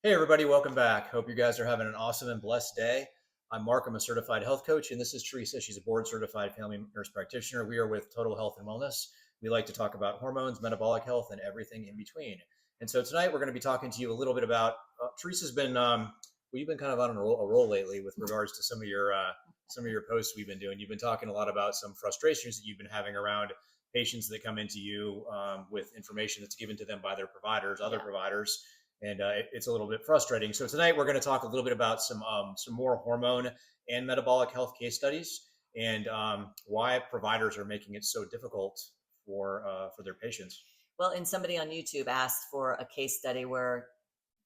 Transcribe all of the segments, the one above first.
Hey everybody, welcome back. Hope you guys are having an awesome and blessed day. I'm Mark, I'm a certified health coach, and this is Teresa. She's a board certified family nurse practitioner. We are with Total Health and Wellness. We like to talk about hormones, metabolic health, and everything in between. And so tonight we're going to be talking to you a little bit about Teresa's been you've been kind of on a roll lately with regards to some of your posts we've been doing. You've been talking a lot about some frustrations that you've been having around patients that come into you with information that's given to them by their providers, other providers, and it's a little bit frustrating. So tonight we're going to talk a little bit about some more hormone and metabolic health case studies, and why providers are making it so difficult for their patients. Well, and somebody on YouTube asked for a case study where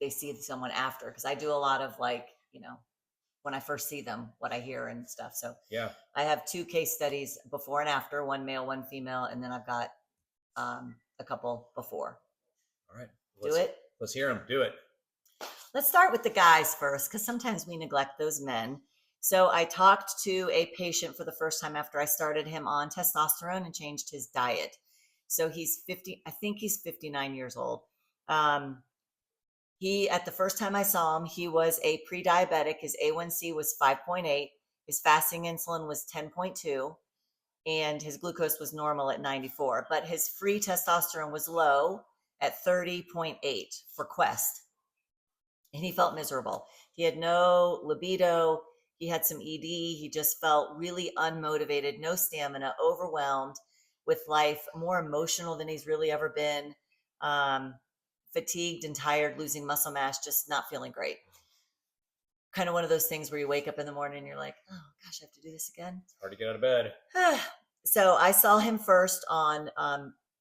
they see someone after, because I do a lot of when I first see them, what I hear and stuff. So Yeah. I have two case studies before and after, one male, one female, and then I've got a couple before. All right. Do it. Let's hear them. Do it. Let's start with the guys first, because sometimes we neglect those men. So I talked to a patient for the first time after I started him on testosterone and changed his diet. So he's 50, I think he's 59 years old. At the first time I saw him, he was a pre-diabetic. His A1C was 5.8. His fasting insulin was 10.2. And his glucose was normal at 94. But his free testosterone was low at 30.8 for Quest. And he felt miserable. He had no libido. He had some ED. He just felt really unmotivated, no stamina, overwhelmed with life, more emotional than he's really ever been, fatigued and tired, losing muscle mass, just not feeling great. Kind of one of those things where you wake up in the morning and you're like, oh gosh, I have to do this again. It's hard to get out of bed. So I saw him first on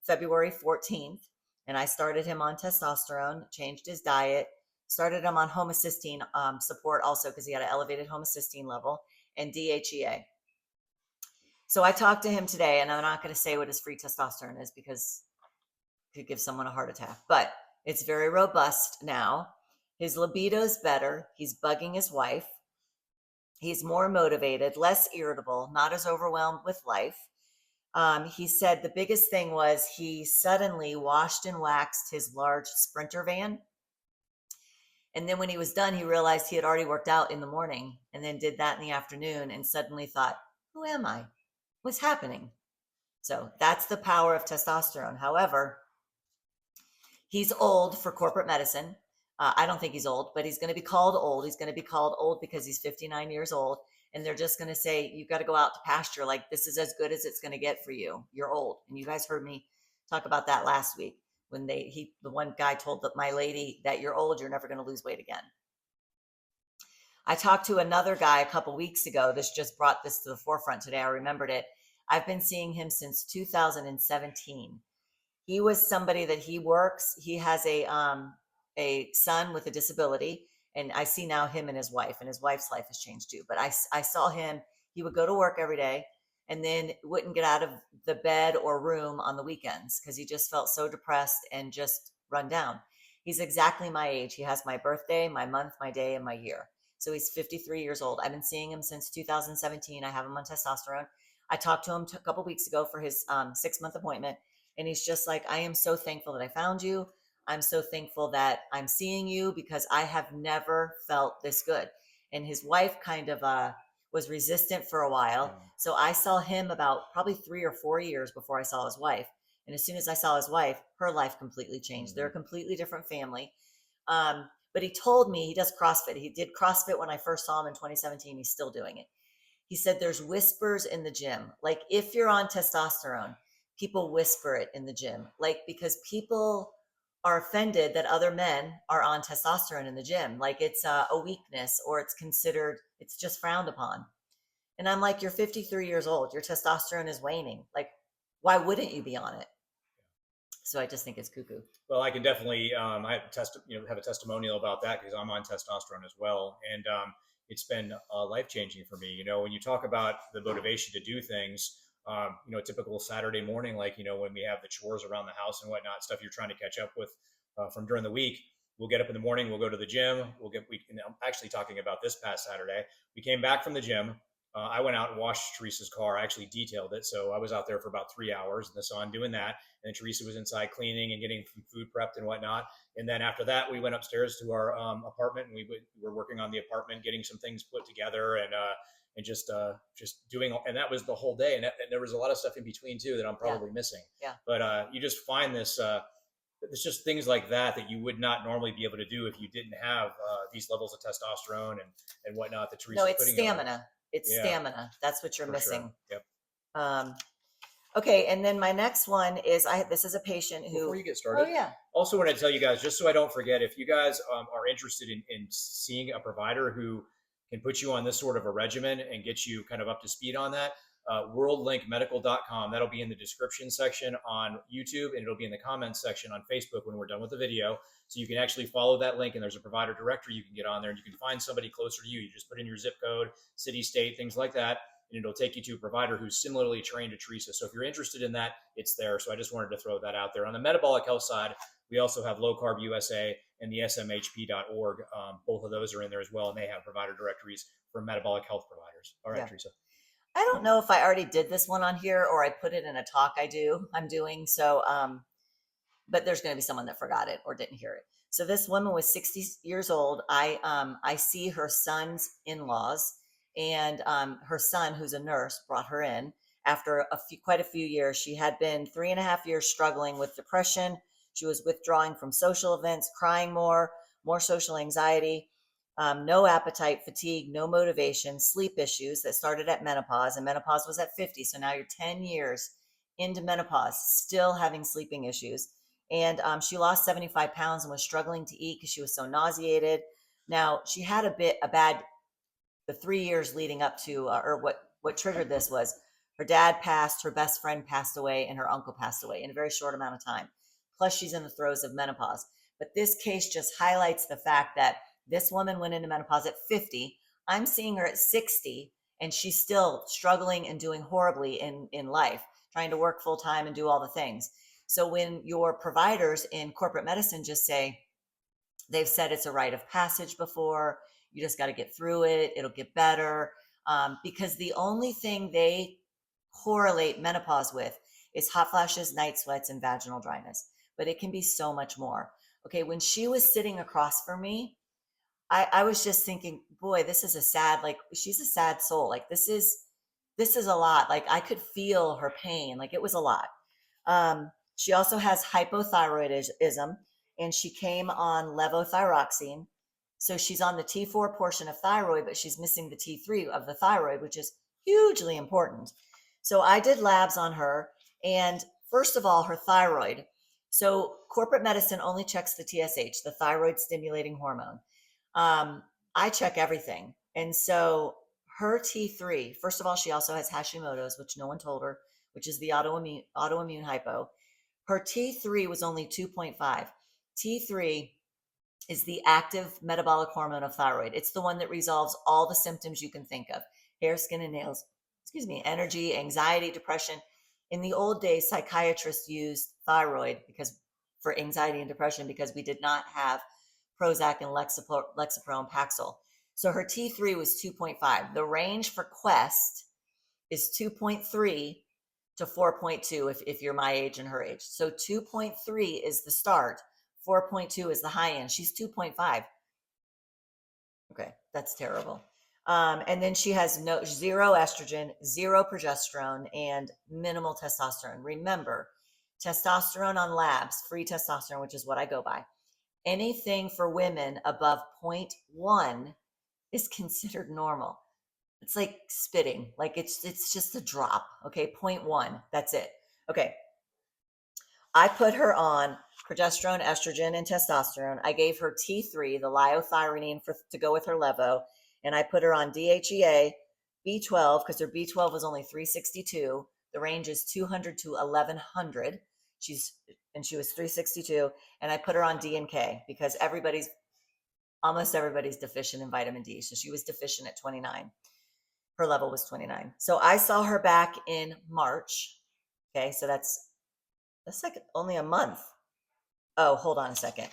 February 14th, and I started him on testosterone, changed his diet, started him on homocysteine support also because he had an elevated homocysteine level, and DHEA. So I talked to him today, and I'm not going to say what his free testosterone is because it could give someone a heart attack, but it's very robust now. His libido's better. He's bugging his wife. He's more motivated, less irritable, not as overwhelmed with life. He said the biggest thing was he suddenly washed and waxed his large Sprinter van. And then when he was done, he realized he had already worked out in the morning and then did that in the afternoon and suddenly thought, who am I? What's happening? So that's the power of testosterone. However, he's old for corporate medicine. I don't think he's old, but he's going to be called old. He's going to be called old because he's 59 years old. And they're just going to say, you've got to go out to pasture. Like, this is as good as it's going to get for you. You're old. And you guys heard me talk about that last week when the one guy told my lady that you're old, you're never going to lose weight again. I talked to another guy a couple weeks ago. This just brought this to the forefront today. I remembered it. I've been seeing him since 2017. He was somebody that he works. He has a son with a disability, and I see now him and his wife's life has changed too. But I saw him. He would go to work every day and then wouldn't get out of the bed or room on the weekends because he just felt so depressed and just run down. He's exactly my age. He has my birthday, my month, my day, and my year. So he's 53 years old. I've been seeing him since 2017. I have him on testosterone. I talked to him a couple weeks ago for his 6-month appointment. And he's just like, I am so thankful that I found you. I'm so thankful that I'm seeing you because I have never felt this good. And his wife kind of was resistant for a while. So I saw him about probably 3 or 4 years before I saw his wife. And as soon as I saw his wife, her life completely changed. They're a completely different family. But he told me he does CrossFit. He did CrossFit when I first saw him in 2017. He's still doing it. He said there's whispers in the gym. Like if you're on testosterone, people whisper it in the gym, like because people are offended that other men are on testosterone in the gym. Like it's a weakness or it's considered, it's just frowned upon. And I'm like, you're 53 years old. Your testosterone is waning. Like, why wouldn't you be on it? So I just think it's cuckoo. Well, I can definitely I have a testimonial about that because I'm on testosterone as well, and it's been life changing for me. You know, when you talk about the motivation to do things, a typical Saturday morning, like when we have the chores around the house and whatnot, stuff you're trying to catch up with from during the week. We'll get up in the morning. We'll go to the gym. And I'm actually talking about this past Saturday. We came back from the gym. I went out and washed Teresa's car. I actually detailed it. So I was out there for about 3 hours in the sun doing that. And Teresa was inside cleaning and getting food prepped and whatnot. And then after that, we went upstairs to our apartment, and we were working on the apartment, getting some things put together, and just doing. And that was the whole day. And there was a lot of stuff in between too that I'm probably missing. Yeah. But you just find this. It's just things like that you would not normally be able to do if you didn't have these levels of testosterone and whatnot that Teresa. No, it's stamina. It's stamina. That's what you're missing. Sure. Yep. Okay, and then my next one is this is a patient who. Before you get started, also want to tell you guys, just so I don't forget, if you guys are interested in seeing a provider who can put you on this sort of a regimen and get you kind of up to speed on that, worldlinkmedical.com. That'll be in the description section on YouTube, and it'll be in the comments section on Facebook when we're done with the video. So you can actually follow that link, and there's a provider directory you can get on there, and you can find somebody closer to you. You just put in your zip code, city, state, things like that, and it'll take you to a provider who's similarly trained to Teresa. So if you're interested in that, it's there. So I just wanted to throw that out there. On the metabolic health side, we also have LowCarb USA and the smhp.org. Both of those are in there as well, and they have provider directories for metabolic health providers. All right, Teresa. I don't know if I already did this one on here or I put it in a talk I'm doing. So, but there's going to be someone that forgot it or didn't hear it. So this woman was 60 years old. I see her son's in-laws, and her son, who's a nurse, brought her in after quite a few years. She had been 3.5 years struggling with depression. She was withdrawing from social events, crying more social anxiety. No appetite, fatigue, no motivation, sleep issues that started at menopause, and menopause was at 50. So now you're 10 years into menopause, still having sleeping issues. And she lost 75 pounds and was struggling to eat because she was so nauseated. Now she had the 3 years leading up to, or what triggered this was her dad passed, her best friend passed away, and her uncle passed away in a very short amount of time. Plus she's in the throes of menopause. But this case just highlights the fact that this woman went into menopause at 50. I'm seeing her at 60, and she's still struggling and doing horribly in life, trying to work full time and do all the things. So when your providers in corporate medicine just say, they've said it's a rite of passage before, you just got to get through it, it'll get better. Because the only thing they correlate menopause with is hot flashes, night sweats, and vaginal dryness. But it can be so much more. Okay, when she was sitting across from me, I was just thinking, boy, this is she's a sad soul. Like this is a lot. Like I could feel her pain. Like it was a lot. She also has hypothyroidism, and she came on levothyroxine. So she's on the T4 portion of thyroid, but she's missing the T3 of the thyroid, which is hugely important. So I did labs on her, and first of all, her thyroid. So corporate medicine only checks the TSH, the thyroid stimulating hormone. I check everything. And so her T3, first of all, she also has Hashimoto's, which no one told her, which is the autoimmune hypo. Her T3 was only 2.5. T3 is the active metabolic hormone of thyroid. It's the one that resolves all the symptoms you can think of: hair, skin, and nails, energy, anxiety, depression. In the old days, psychiatrists used thyroid for anxiety and depression because we did not have Prozac and Lexapro and Paxil. So her T3 was 2.5. The range for Quest is 2.3 to 4.2 if you're my age and her age. So 2.3 is the start. 4.2 is the high end. She's 2.5. Okay, that's terrible. And then she has zero estrogen, zero progesterone, and minimal testosterone. Remember, testosterone on labs, free testosterone, which is what I go by. Anything for women above 0.1 is considered normal. It's like spitting. Like it's just a drop. Okay, 0.1. That's it. Okay. I put her on progesterone, estrogen, and testosterone. I gave her T3, the liothyronine to go with her levo, and I put her on DHEA, B12, because her B12 was only 362. The range is 200 to 1100. She was 362, and I put her on D and K because almost everybody's deficient in vitamin D. So she was deficient at 29. Her level was 29. So I saw her back in March. Okay, so that's only a month. Oh, hold on a second.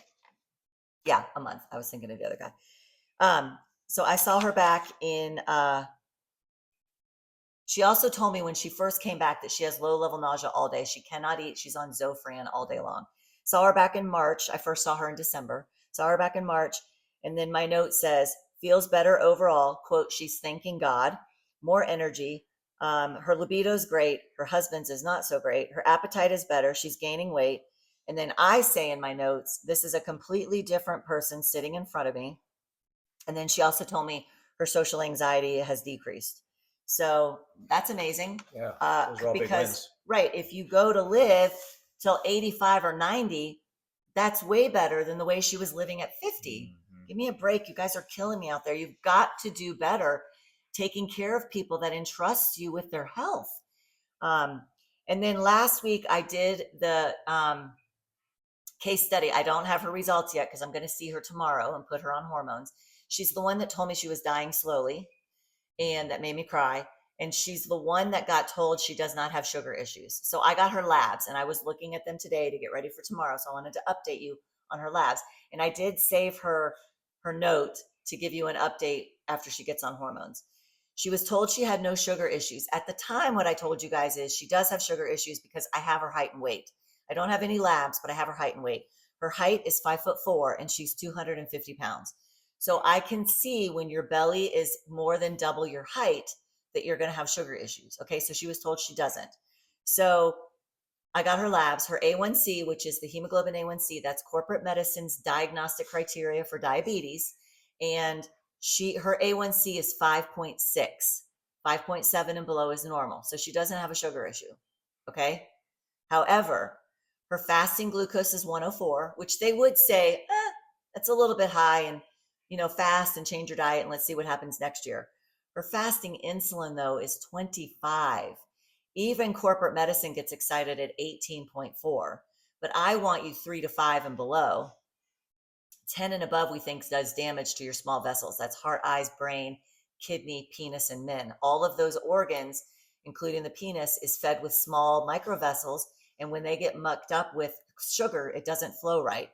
Yeah, a month. I was thinking of the other guy. So I saw her back in She also told me when she first came back that she has low level nausea all day. She cannot eat. She's on Zofran all day long. Saw her back in March. I first saw her in December. Saw her back in March. And then my note says, feels better overall. Quote, she's thanking God, more energy. Her libido's great. Her husband's is not so great. Her appetite is better. She's gaining weight. And then I say in my notes, this is a completely different person sitting in front of me. And then she also told me her social anxiety has decreased. So that's amazing. Yeah, those are all big Because, wins. right, if you go to live till 85 or 90, that's way better than the way she was living at 50. Mhm. Give me a break. You guys are killing me out there. You've got to do better taking care of people that entrust you with their health. And then last week I did the case study. I don't have her results yet because I'm going to see her tomorrow and put her on hormones. She's the one that told me she was dying slowly, and that made me cry. And she's the one that got told she does not have sugar issues. So I got her labs, and I was looking at them today to get ready for tomorrow. So I wanted to update you on her labs. And I did save her note to give you an update after she gets on hormones. She was told she had no sugar issues. At the time, what I told you guys is she does have sugar issues because I have her height and weight. I don't have any labs, but I have her height and weight. Her height is 5'4", and she's 250 pounds. So I can see when your belly is more than double your height that you're going to have sugar issues. Okay. So she was told she doesn't. So I got her labs, her A1C, which is the hemoglobin A1C. That's corporate medicine's diagnostic criteria for diabetes. And her A1C is 5.6, 5.7 and below is normal. So she doesn't have a sugar issue. Okay. However, her fasting glucose is 104, which they would say, that's a little bit high, and fast and change your diet and let's see what happens next year. Her fasting insulin, though, is 25. Even corporate medicine gets excited at 18.4. But I want you 3 to 5 and below. 10 and above, we think, does damage to your small vessels. That's heart, eyes, brain, kidney, penis, and men. All of those organs, including the penis, is fed with small microvessels. And when they get mucked up with sugar, it doesn't flow right.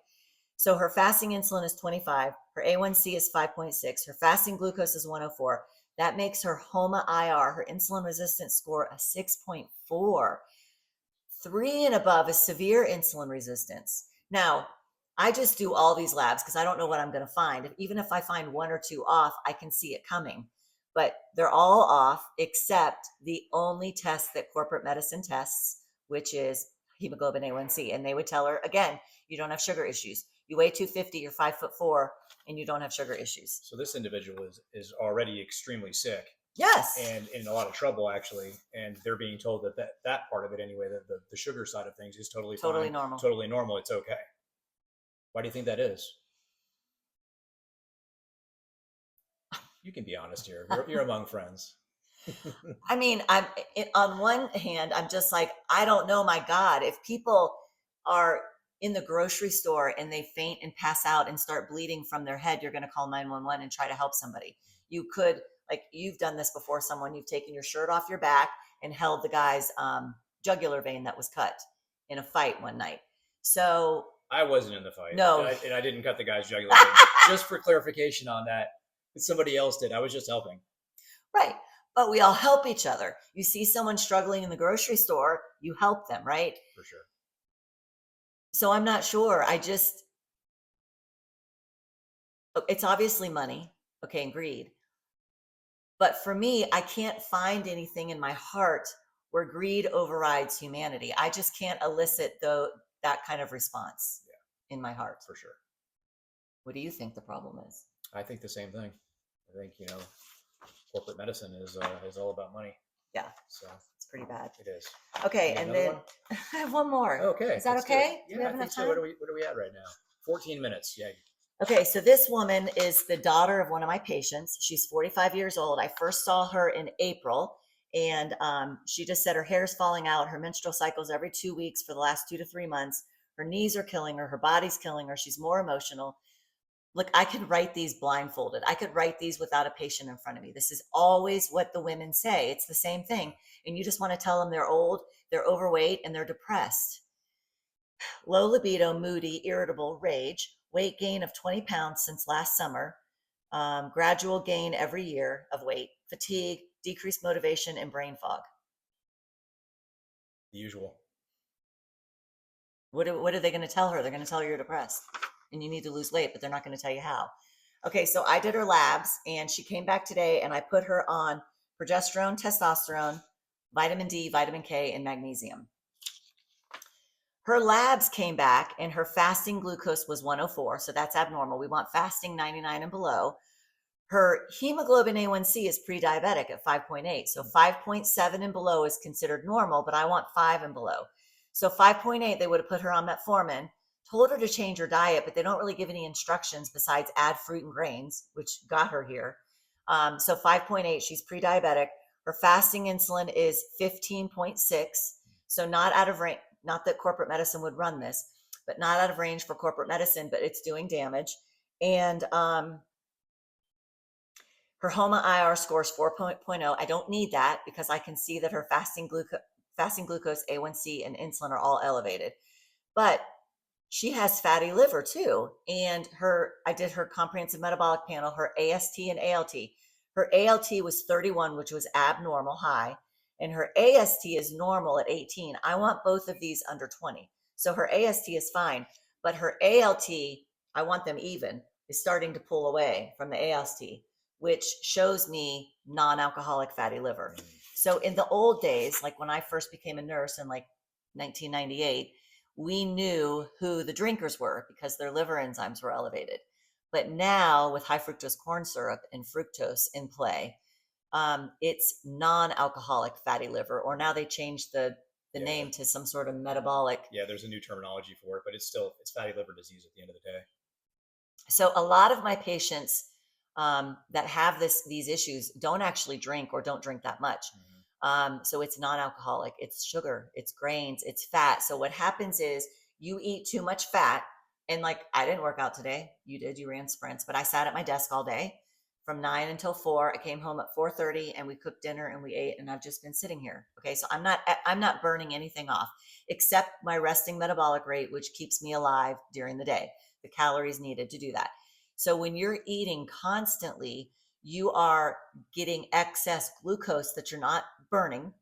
So her fasting insulin is 25. Her A1C is 5.6. Her fasting glucose is 104. That makes her HOMA-IR, her insulin resistance score, a 6.4. 3 and above is severe insulin resistance. Now, I just do all these labs because I don't know what I'm going to find. Even if I find 1 or 2 off, I can see it coming. But they're all off except the only test that corporate medicine tests, which is hemoglobin A1C. And they would tell her, again, you don't have sugar issues. You weigh 250, you're 5'4", and you don't have sugar issues. So this individual is already extremely sick. Yes. And in a lot of trouble, actually. And they're being told that part of it anyway, that the sugar side of things is totally fine, normal. Totally normal. It's okay. Why do you think that is? You can be honest here. You're among friends. I mean, on one hand, I'm just like, I don't know, my God, if people are in the grocery store and they faint and pass out and start bleeding from their head, you're going to call 911 and try to help somebody. You could, like, you've done this before, you've taken your shirt off your back and held the guy's jugular vein that was cut in a fight one night. So I wasn't in the fight. No. And I didn't cut the guy's jugular vein. Just for clarification on that, somebody else did. I was just helping. Right. But we all help each other. You see someone struggling in the grocery store, you help them, right? For sure. So I'm not sure. It's obviously money, okay, and greed. But for me, I can't find anything in my heart where greed overrides humanity. I just can't elicit that kind of response in my heart. For sure. What do you think the problem is? I think the same thing. I think, corporate medicine is all about money. Yeah. So it's pretty bad. it is. Okay. And then I have one more. Okay. Is that okay? Yeah, Do we have I enough think time? so. What are we at right now? 14 minutes. Yeah. Okay, so this woman is the daughter of one of my patients. She's 45 years old. I first saw her in April, and she just said her hair's falling out. Her menstrual cycle's every 2 weeks for the last 2 to 3 months. Her knees are killing her. Her body's killing her. She's more emotional. Look, I could write these blindfolded. I could write these without a patient in front of me. This is always what the women say. It's the same thing. And you just want to tell them they're old, they're overweight, and they're depressed. Low libido, moody, irritable, rage, weight gain of 20 pounds since last summer, gradual gain every year of weight, fatigue, decreased motivation and brain fog. The usual. What are they going to tell her? They're going to tell her you're depressed and you need to lose weight, but they're not going to tell you how. Okay, so I did her labs and she came back today and I put her on progesterone, testosterone, vitamin D, vitamin K, and magnesium. Her labs came back and her fasting glucose was 104, so that's abnormal. We want fasting 99 and below. Her hemoglobin A1C is pre-diabetic at 5.8, so 5.7 and below is considered normal, but I want 5 and below. So 5.8, they would have put her on metformin, told her to change her diet, but they don't really give any instructions besides add fruit and grains, which got her here. So 5.8, she's pre-diabetic. Her fasting insulin is 15.6, so not out of range. Not that corporate medicine would run this, but not out of range for corporate medicine, but it's doing damage. And her HOMA IR score is 4.0. I don't need that because I can see that her fasting glucose, A1C, and insulin are all elevated. But she has fatty liver too. And I did her comprehensive metabolic panel, her AST and ALT. Her ALT was 31, which was abnormal high. And her AST is normal at 18. I want both of these under 20. So her AST is fine, but her ALT, I want them even, is starting to pull away from the AST, which shows me non-alcoholic fatty liver. So in the old days, like when I first became a nurse in like 1998, we knew who the drinkers were because their liver enzymes were elevated. But now with high fructose corn syrup and fructose in play, it's non-alcoholic fatty liver, or now they changed the name to some sort of metabolic. Yeah, there's a new terminology for it, but it's fatty liver disease at the end of the day. So a lot of my patients that have these issues don't actually drink or don't drink that much. So it's non-alcoholic, it's sugar, it's grains, it's fat. So what happens is you eat too much fat, and like I didn't work out today. You did, you ran sprints, but I sat at my desk all day from 9 until 4. I came home at 4:30 and we cooked dinner and we ate, and I've just been sitting here. Okay. So I'm not burning anything off except my resting metabolic rate, which keeps me alive during the day, the calories needed to do that. So when you're eating constantly, you are getting excess glucose that you're not burning.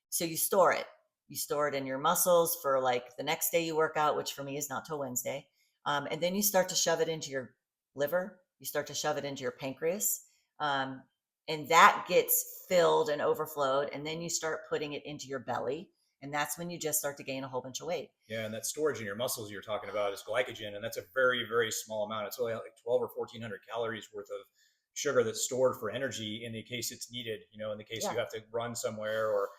So you store it. You store it in your muscles for like the next day you work out, which for me is not till Wednesday. And then you start to shove it into your liver. You start to shove it into your pancreas. And that gets filled and overflowed. And then you start putting it into your belly. And that's when you just start to gain a whole bunch of weight. Yeah, and that storage in your muscles you're talking about is glycogen, and that's a very, very small amount. It's only like 12 or 1,400 calories worth of sugar that's stored for energy in the case it's needed, in the case you have to run somewhere or,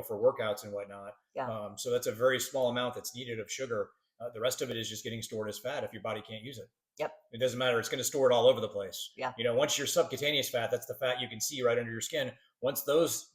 for workouts and whatnot. So that's a very small amount that's needed of sugar. The rest of it is just getting stored as fat if your body can't use it. Yep. It doesn't matter. It's going to store it all over the place. Yeah. Once your subcutaneous fat, that's the fat you can see right under your skin. Once those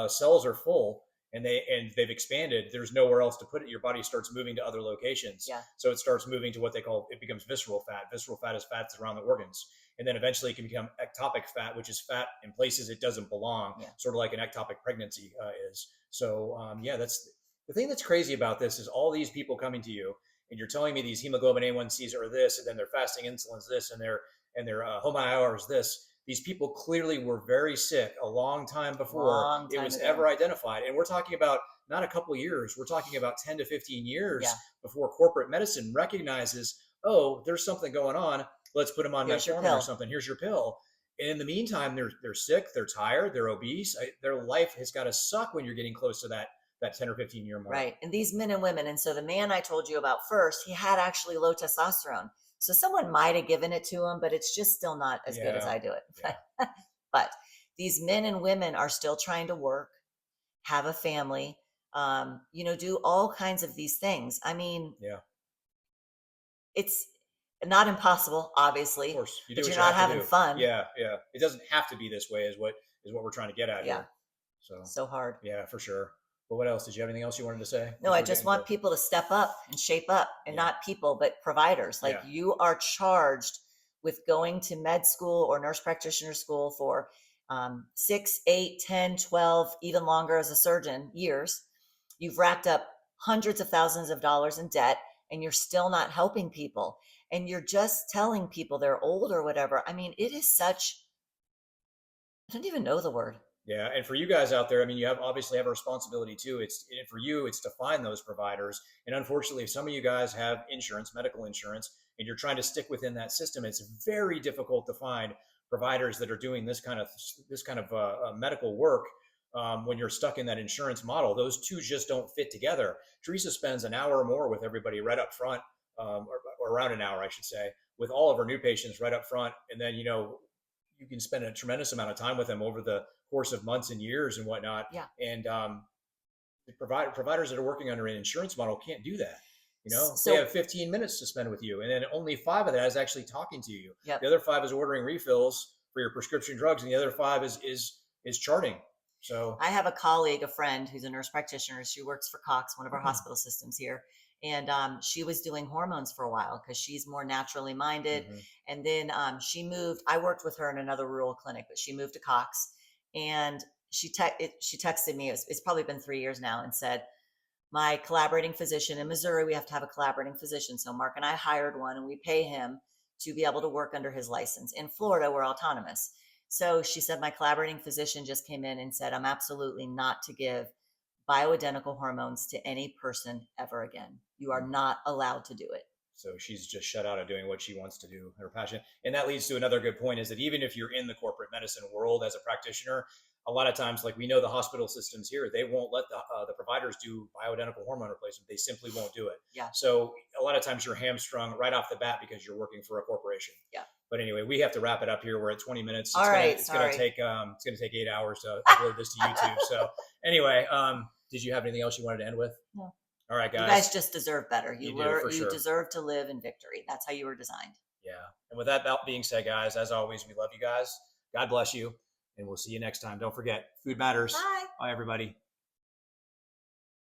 cells are full and they've expanded, there's nowhere else to put it. Your body starts moving to other locations. Yeah. So it starts moving to what it becomes visceral fat. Visceral fat is fat that's around the organs. And then eventually it can become ectopic fat, which is fat in places it doesn't belong, sort of like an ectopic pregnancy is. So that's the thing that's crazy about this is all these people coming to you and you're telling me these hemoglobin A1Cs are this, and then their fasting insulin's this, and their HOMA IR is this. These people clearly were very sick a long time before it was ever identified. And we're talking about not a couple years, we're talking about 10 to 15 years before corporate medicine recognizes, oh, there's something going on. Let's put them on metformin or something. Here's your pill. And in the meantime, they're sick, they're tired, they're obese. Their life has got to suck when you're getting close to that 10 or 15 year mark. Right. And these men and women. And so the man I told you about first, he had actually low testosterone. So someone might have given it to him, but it's just still not as good as I do it. Yeah. But these men and women are still trying to work, have a family, do all kinds of these things. I mean, it's not impossible, obviously, of course, but you're not having fun. Yeah. It doesn't have to be this way is what we're trying to get at here. So hard. Yeah, for sure. But what else? Did you have anything else you wanted to say? No, I just want people to step up and shape up, and not people, but providers. Like you are charged with going to med school or nurse practitioner school for 6, 8, 10, 12, even longer as a surgeon years. You've racked up hundreds of thousands of dollars in debt, and you're still not helping people. And you're just telling people they're old or whatever. I mean, it is such, I don't even know the word. Yeah, and for you guys out there, I mean, you have obviously have a responsibility too. And for you, it's to find those providers. And unfortunately, if some of you guys have insurance, medical insurance, and you're trying to stick within that system, it's very difficult to find providers that are doing this kind of medical work. When you're stuck in that insurance model, those two just don't fit together. Teresa spends an hour or more with everybody right up front, or around an hour, I should say, with all of her new patients right up front, and then you can spend a tremendous amount of time with them over the course of months and years and whatnot. Yeah. And the providers that are working under an insurance model can't do that. So They have 15 minutes to spend with you, and then only 5 of that is actually talking to you. yep. The other 5 is ordering refills for your prescription drugs, and the other 5 is charting. So I have a colleague, a friend who's a nurse practitioner. She works for Cox, one of our hospital systems here. And she was doing hormones for a while because she's more naturally minded. And then she moved. I worked with her in another rural clinic, but she moved to Cox. And she texted me. It's probably been 3 years now, and said, my collaborating physician in Missouri, we have to have a collaborating physician. So Mark and I hired one, and we pay him to be able to work under his license. In Florida, we're autonomous. So she said, my collaborating physician just came in and said, I'm absolutely not to give bioidentical hormones to any person ever again. You are not allowed to do it. So she's just shut out of doing what she wants to do, her passion. And that leads to another good point, is that even if you're in the corporate medicine world as a practitioner, a lot of times, like we know the hospital systems here, they won't let the providers do bioidentical hormone replacement. They simply won't do it. Yeah. So a lot of times you're hamstrung right off the bat because you're working for a corporation. Yeah. But anyway, we have to wrap it up here. We're at 20 minutes. It's going to take 8 hours to upload this to YouTube. So anyway, did you have anything else you wanted to end with? No. All right, guys. You guys just deserve better. You sure. deserve to live in victory. That's how you were designed. Yeah. And with that being said, guys, as always, we love you guys. God bless you. And we'll see you next time. Don't forget, food matters. Bye. Bye, everybody.